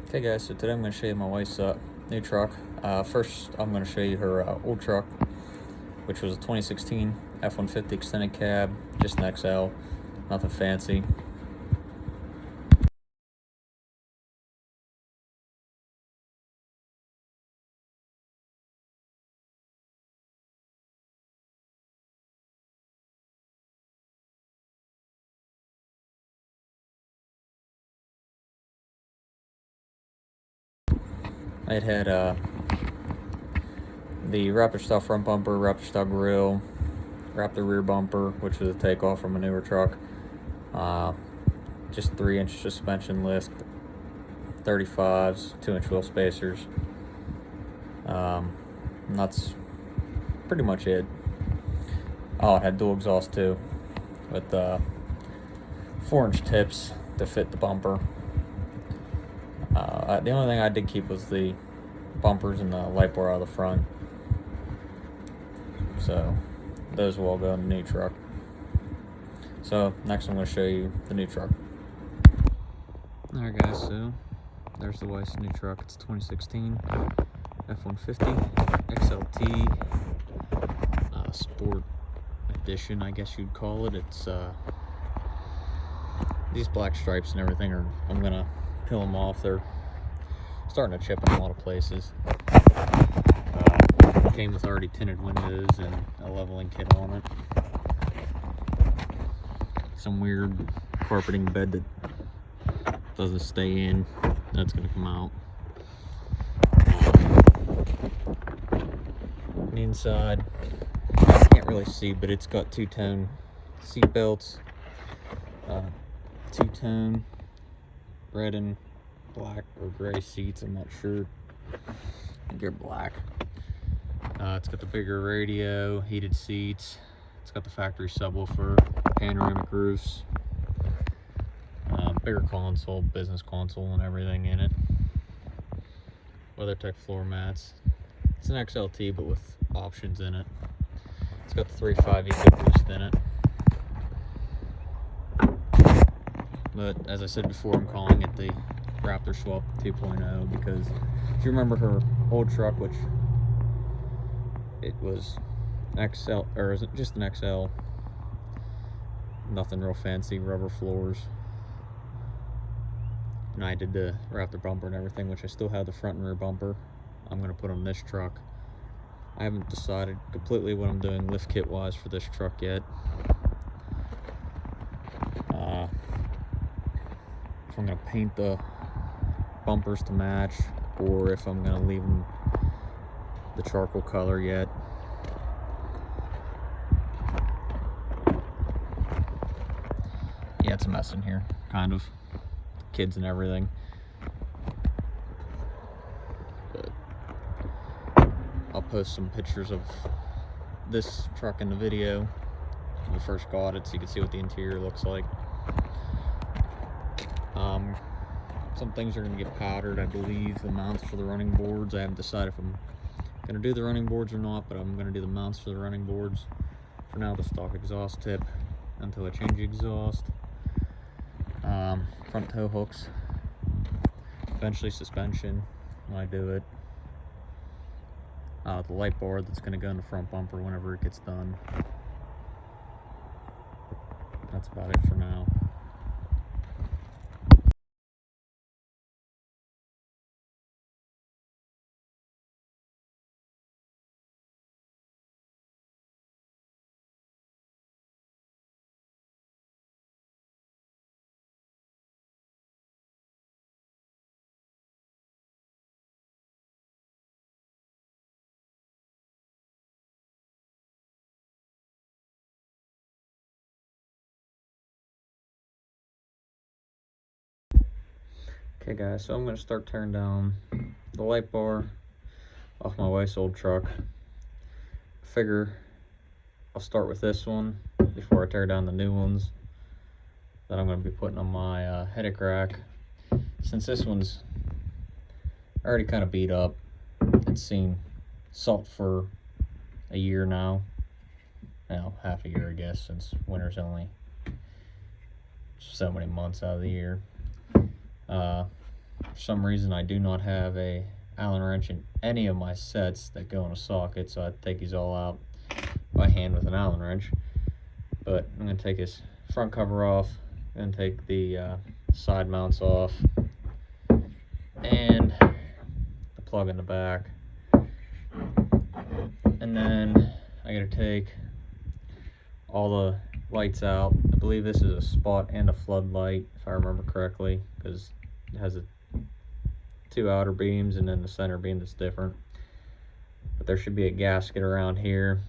Okay guys, so today I'm going to show you my wife's new truck. First I'm going to show you her old truck, which was a 2016 F-150 extended cab, just an XL, nothing fancy. It had the Raptor style front bumper, Raptor style grille, Raptor rear bumper, which was a takeoff from a newer truck. Just 3-inch suspension lift, 35s, 2-inch wheel spacers. And that's pretty much it. Oh, it had dual exhaust too, with 4-inch tips to fit the bumper. The only thing I did keep was the bumpers and the light bar out of the front. So those will all go in the new truck. So next I'm going to show you the new truck. Alright guys, so there's the wife's new truck. It's 2016 F-150 XLT Sport Edition, I guess you'd call it. It's these black stripes and everything I'm going to peel them off. They're starting to chip in a lot of places. Came with already tinted windows and a leveling kit on it. Some weird carpeting bed that doesn't stay in. That's going to come out. On the inside, can't really see, but it's got two-tone seat belts, two-tone red and black or gray seats. I'm not sure. I think they're black. It's got the bigger radio, heated seats. It's got the factory subwoofer, panoramic roofs, bigger console, business console and everything in it. WeatherTech floor mats. It's an XLT but with options in it. It's got the 3.5 EcoBoost in it. But as I said before, I'm calling it the Raptor Swap 2.0 because if you remember her old truck, which it was XL, or is it just an XL? Nothing real fancy, rubber floors. And I did the Raptor bumper and everything, which I still have the front and rear bumper. I'm going to put on this truck. I haven't decided completely what I'm doing lift kit wise for this truck yet. If I'm going to paint the bumpers to match, or if I'm going to leave them the charcoal color yet. Yeah, it's a mess in here, kind of. Kids and everything. But I'll post some pictures of this truck in the video when we first got it so you can see what the interior looks like. Some things are going to get powdered, I believe. The mounts for the running boards, I haven't decided if I'm going to do the running boards or not, but I'm going to do the mounts for the running boards. For now, the stock exhaust tip until I change the exhaust. Front tow hooks, eventually suspension when I do it. The light bar that's going to go in the front bumper whenever it gets done. That's about it for now. Okay guys, so I'm going to start tearing down the light bar off my wife's old truck. Figure I'll start with this one before I tear down the new ones that I'm going to be putting on my headache rack. Since this one's already kind of beat up, it's seen salt for a year now. Well, half a year I guess, since winter's only so many months out of the year. For some reason, I do not have a Allen wrench in any of my sets that go in a socket, so I take these all out by hand with an Allen wrench. But I'm going to take his front cover off, and take the side mounts off, and the plug in the back. And then I got to take all the lights out. I believe this is a spot and a floodlight, if I remember correctly, because it has 2 outer beams and then the center beam that's different. But there should be a gasket around here,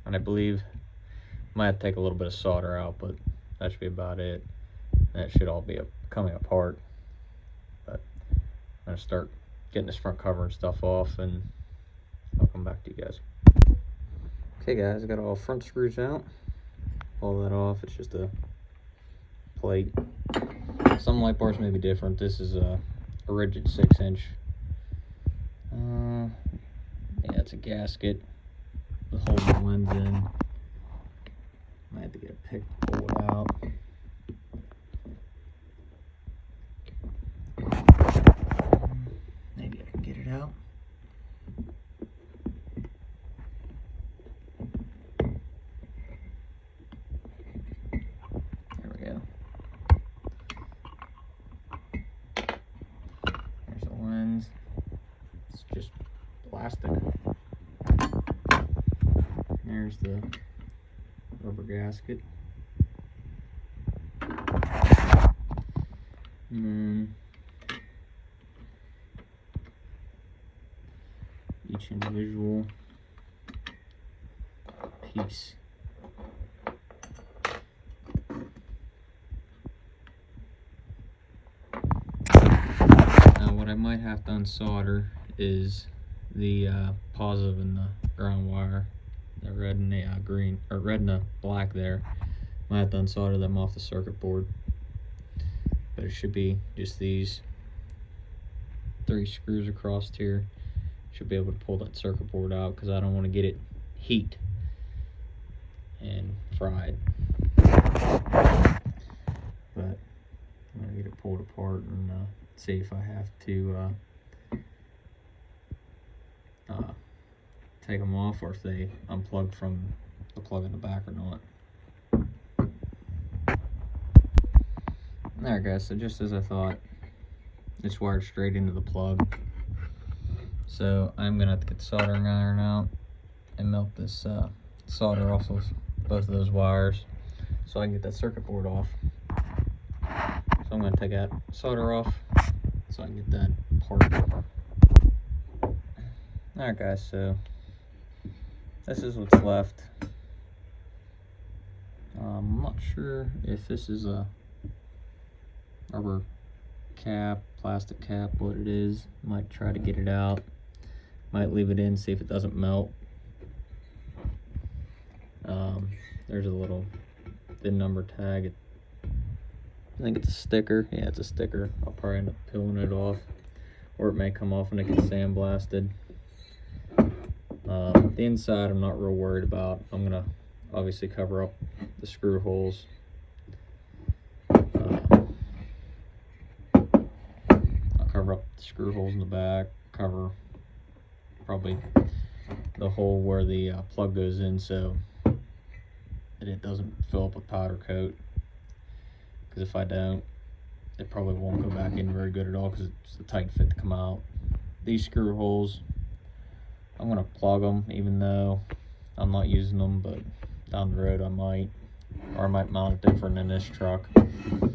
and I believe I might have to take a little bit of solder out, but that should be about it. And it should all be coming apart. But I'm gonna start getting this front cover and stuff off, and I'll come back to you guys. Okay guys, I got all front screws out. Pull that off. It's just a plate. Some light bars may be different. This is a rigid 6-inch. Yeah, it's a gasket with holes the lens in. I had to get a pick to pull it out. Maybe I can get it out. There we go. There's the lens. It's just plastic. There's the rubber gasket. And then each individual piece. Now what I might have to unsolder is the positive and the ground wire, the red and the green, or red and the black there. Might have to unsolder them off the circuit board, but it should be just these 3 screws across here. Should be able to pull that circuit board out, because I don't want to get it heat and fried. But I'm gonna get it pulled apart and see if I have to take them off, or if they unplug from the plug in the back or not. There guys, so just as I thought, it's wired straight into the plug. So I'm gonna have to get the soldering iron out and melt this solder off of both of those wires so I can get that circuit board off. So I'm gonna take that solder off so I can get that part. Alright guys, so this is what's left. I'm not sure if this is a rubber cap, plastic cap, what it is. Might try to get it out. Might leave it in, see if it doesn't melt. There's a little VIN number tag. I think it's a sticker. Yeah, it's a sticker. I'll probably end up peeling it off, or it may come off and it gets sandblasted. The inside I'm not real worried about. I'm gonna obviously cover up the screw holes. I'll cover up the screw holes in the back, cover probably the hole where the plug goes in, so that it doesn't fill up with powder coat, because if I don't, it probably won't go back in very good at all, because it's a tight fit to come out. These screw holes, I'm going to plug them, even though I'm not using them, but down the road I might, or I might mount it different in this truck. The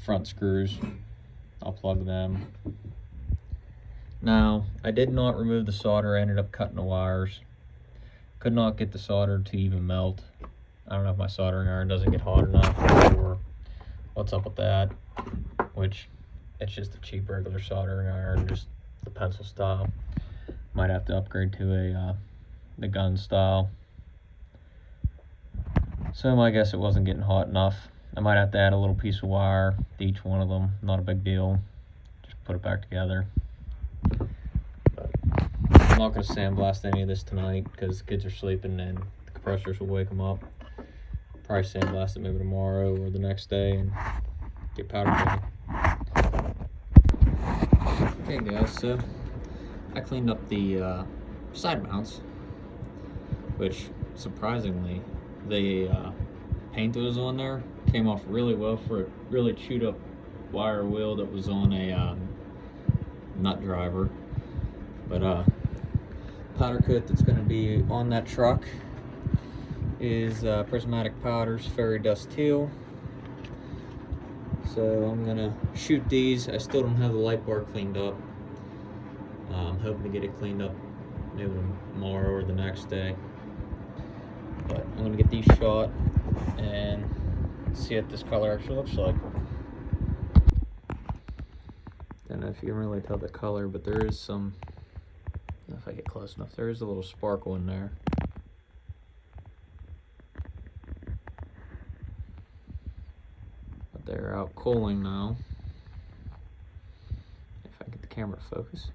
front screws, I'll plug them. Now, I did not remove the solder. I ended up cutting the wires. Could not get the solder to even melt. I don't know if my soldering iron doesn't get hot enough, or what's up with that, which it's just a cheap regular soldering iron, just the pencil style. Might have to upgrade to a the gun style. So my guess, it wasn't getting hot enough. I might have to add a little piece of wire to each one of them. Not a big deal. Just put it back together. But I'm not going to sandblast any of this tonight, because the kids are sleeping and the compressors will wake them up. Probably sandblast it maybe tomorrow or the next day and get powder ready. Okay guys, so I cleaned up the side mounts, which surprisingly the paint that was on there came off really well for a really chewed up wire wheel that was on a nut driver. But powder coat that's going to be on that truck is Prismatic Powders Fairy Dust Teal. So I'm gonna shoot these. I still don't have the light bar cleaned up. I'm hoping to get it cleaned up maybe tomorrow or the next day. But I'm gonna get these shot and see what this color actually looks like. Don't know if you can really tell the color, but there is some, if I get close enough, there is a little sparkle in there. But they're out cooling now. If I get the camera to focus.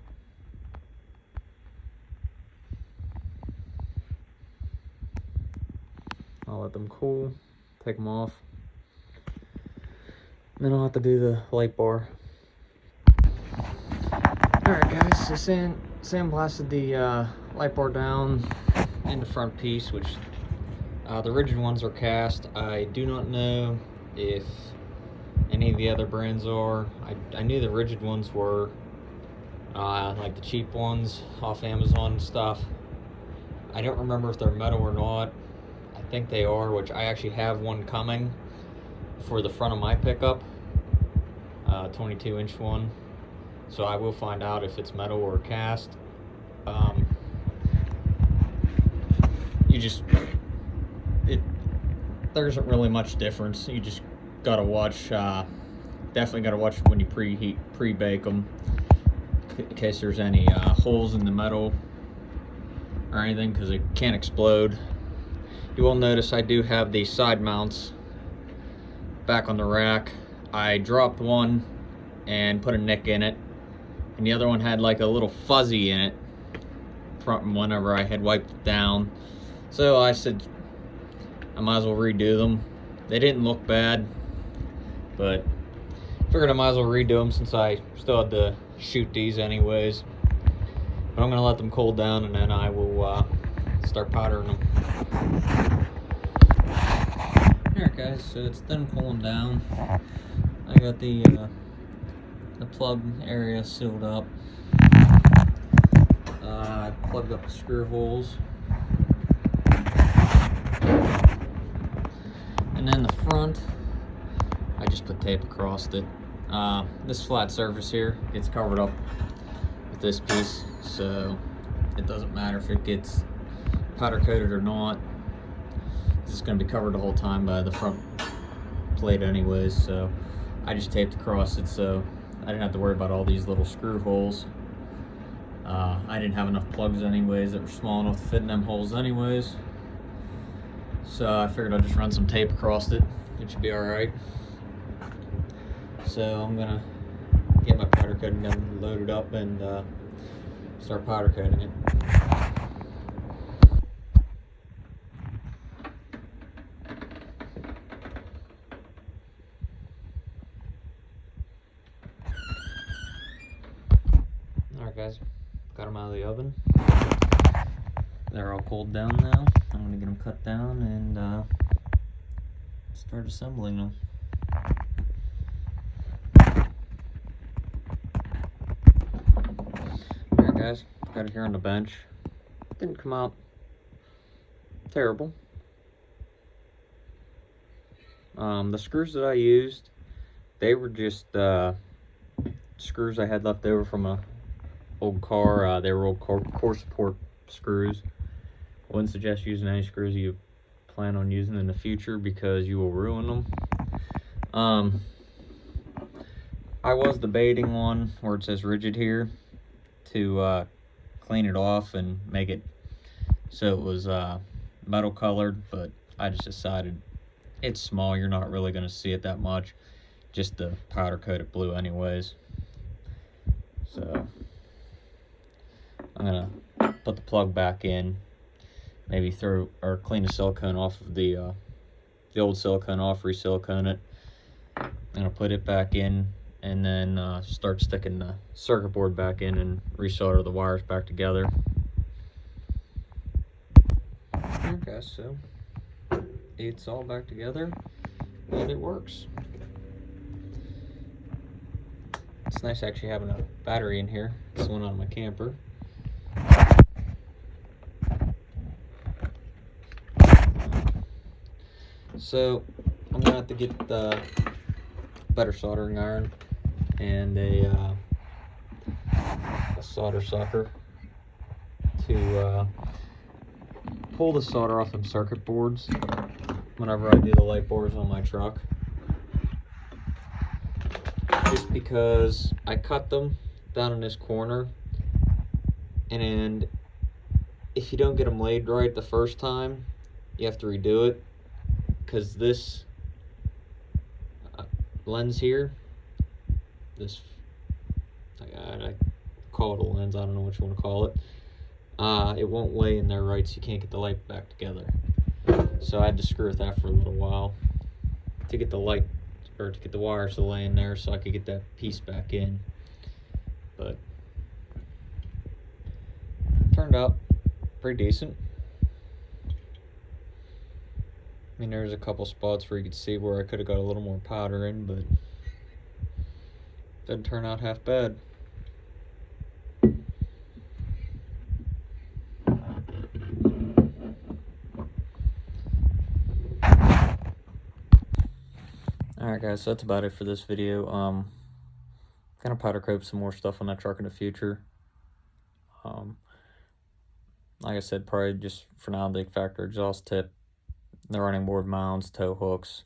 I'll let them cool, take them off, and then I'll have to do the light bar. Alright guys, so sandblasted the light bar down in the front piece, which the rigid ones are cast. I do not know if any of the other brands are. I knew the rigid ones were, like the cheap ones off Amazon and stuff. I don't remember if they're metal or not. I think they are, which I actually have one coming for the front of my pickup, 22-inch one. So I will find out if it's metal or cast. There isn't really much difference. You just gotta watch, definitely gotta watch when you pre-bake them, in case there's any holes in the metal or anything, because it can't explode. You will notice I do have the side mounts back on the rack. I dropped one and put a nick in it, and the other one had like a little fuzzy in it from whenever I had wiped it down. So I said I might as well redo them. They didn't look bad, but figured I might as well redo them since I still had to shoot these anyways. But I'm gonna let them cool down and then I will start powdering them. Alright guys, so it's done cooling down. I got the plug area sealed up. I plugged up the screw holes. And then the front, I just put tape across it. This flat surface here gets covered up with this piece, so it doesn't matter if it gets powder coated or not. It's going to be covered the whole time by the front plate anyways, so I just taped across it so I didn't have to worry about all these little screw holes. I didn't have enough plugs anyways that were small enough to fit in them holes anyways, so I figured I'd just run some tape across it. It should be alright. So I'm gonna get my powder coating gun loaded up and start powder coating it. Alright guys, got them out of the oven. They're all cooled down now. I'm gonna get them cut down and start assembling them. Alright guys, got it here on the bench. Didn't come out terrible. The screws that I used, they were just screws I had left over from a old car. They were old core support screws. I wouldn't suggest using any screws you plan on using in the future because you will ruin them. I was debating one where it says rigid here to clean it off and make it so it was metal colored, but I just decided it's small, you're not really going to see it that much, just the powder coated blue anyways. So I'm gonna put the plug back in, maybe throw or clean the silicone off of the old silicone off, re-silicone it. I'm gonna put it back in and then start sticking the circuit board back in and resolder the wires back together. Okay, so it's all back together and it works. It's nice actually having a battery in here. It's the one on my camper. So I'm gonna have to get the better soldering iron and a solder sucker to pull the solder off them circuit boards whenever I do the light bars on my truck. Just because I cut them down in this corner, and if you don't get them laid right the first time, you have to redo it, because this lens here, this, I call it a lens, I don't know what you want to call it, it won't lay in there right, so you can't get the light back together. So I had to screw with that for a little while to get the light, or to get the wires to lay in there so I could get that piece back in. But turned out pretty decent. I mean, there's a couple spots where you could see where I could have got a little more powder in, but didn't turn out half bad. Alright guys, so that's about it for this video. Gonna powder coat some more stuff on that truck in the future. Like I said, probably just for now, big factor exhaust tip, the running board mounts, tow hooks.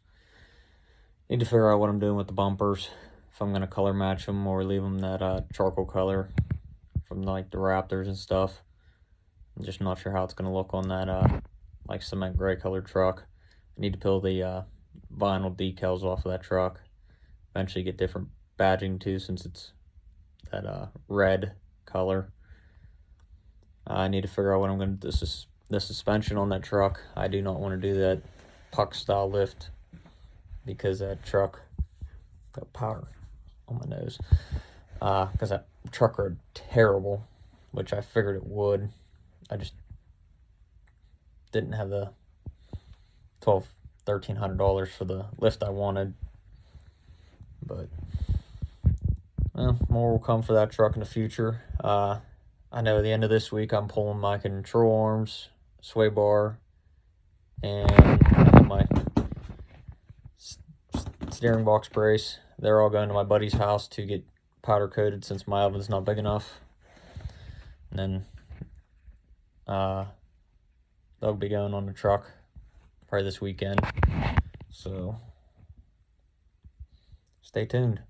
Need to figure out what I'm doing with the bumpers, if I'm gonna color match them or leave them that charcoal color from like the Raptors and stuff. I'm just not sure how it's gonna look on that like cement gray colored truck. I need to peel the vinyl decals off of that truck. Eventually get different badging too, since it's that red color. I need to figure out what I'm going to do. The suspension on that truck. I do not want to do that puck style lift because that truck got powder on my nose. Because that truck rode terrible, which I figured it would. I just didn't have the $1,300 for the lift I wanted. But well, more will come for that truck in the future. I know at the end of this week I'm pulling my control arms, sway bar, and I have my steering box brace. They're all going to my buddy's house to get powder coated since my oven's not big enough. And then they'll be going on the truck probably this weekend. So stay tuned.